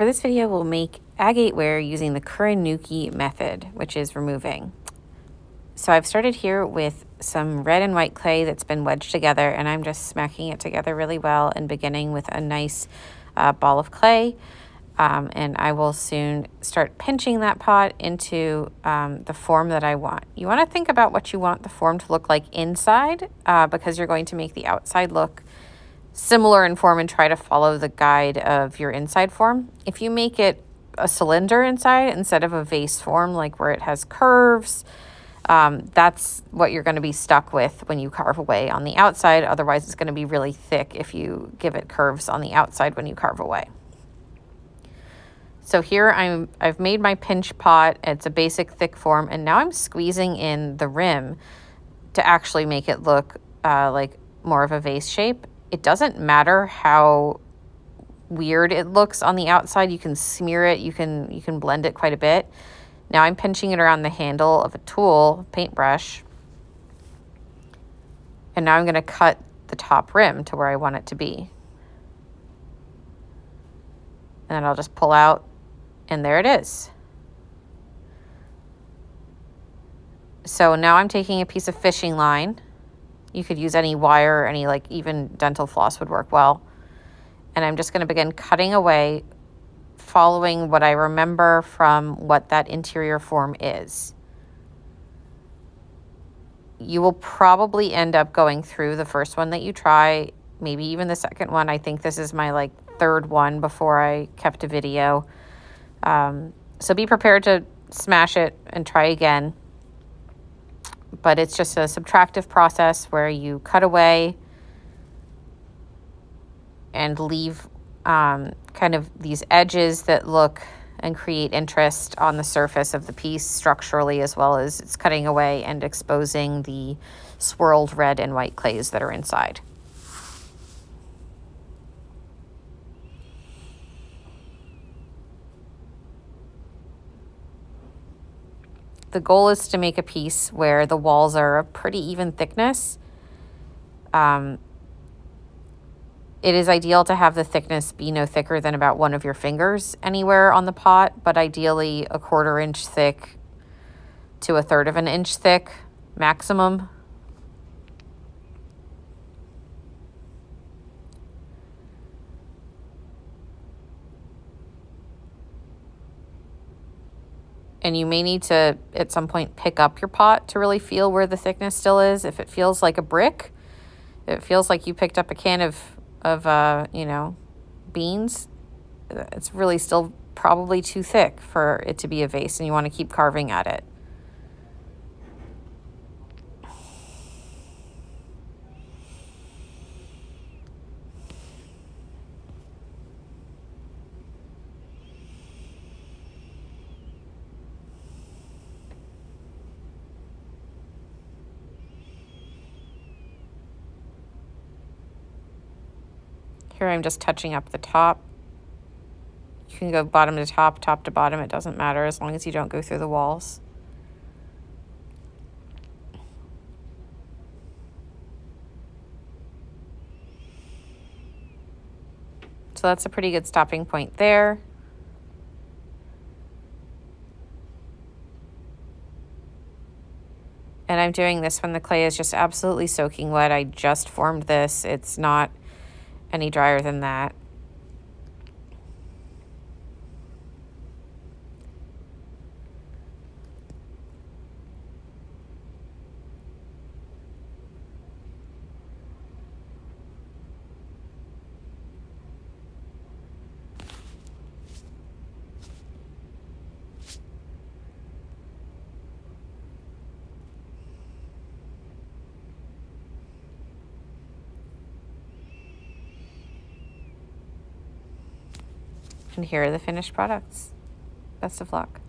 For this video, we'll make Agateware using the Kurinuki method, which is removing. So I've started here with some red and white clay that's been wedged together, and I'm just smacking it together really well and beginning with a nice ball of clay. And I will soon start pinching that pot into the form that I want. You want to think about what you want the form to look like inside because you're going to make the outside look similar in form and try to follow the guide of your inside form. If you make it a cylinder inside instead of a vase form, like where it has curves, that's what you're going to be stuck with when you carve away on the outside. Otherwise, it's going to be really thick if you give it curves on the outside when you carve away. So here I've made my pinch pot. It's a basic thick form, and now I'm squeezing in the rim to actually make it look like more of a vase shape. It doesn't matter how weird it looks on the outside. You can smear it, you can blend it quite a bit. Now I'm pinching it around the handle of a tool, paintbrush, and now I'm going to cut the top rim to where I want it to be. And then I'll just pull out, and there it is. So now I'm taking a piece of fishing line. You could use any wire or any, like, even dental floss would work well. And I'm just going to begin cutting away, following what I remember from what that interior form is. You will probably end up going through the first one that you try, maybe even the second one. I think this is my third one before I kept a video. So be prepared to smash it and try again. But it's just a subtractive process where you cut away and leave kind of these edges that look and create interest on the surface of the piece structurally, as well as it's cutting away and exposing the swirled red and white clays that are inside. The goal is to make a piece where the walls are a pretty even thickness. It is ideal to have the thickness be no thicker than about one of your fingers anywhere on the pot, but ideally a 1/4 inch thick to 1/3 of an inch thick maximum. And you may need to, at some point, pick up your pot to really feel where the thickness still is. If it feels like a brick, if it feels like you picked up a can of beans, it's really still probably too thick for it to be a vase, and you want to keep carving at it. Here I'm just touching up the top. You can go bottom to top, top to bottom. It doesn't matter as long as you don't go through the walls. So that's a pretty good stopping point there. And I'm doing this when the clay is just absolutely soaking wet. I just formed this. It's not any drier than that. And here are the finished products. Best of luck.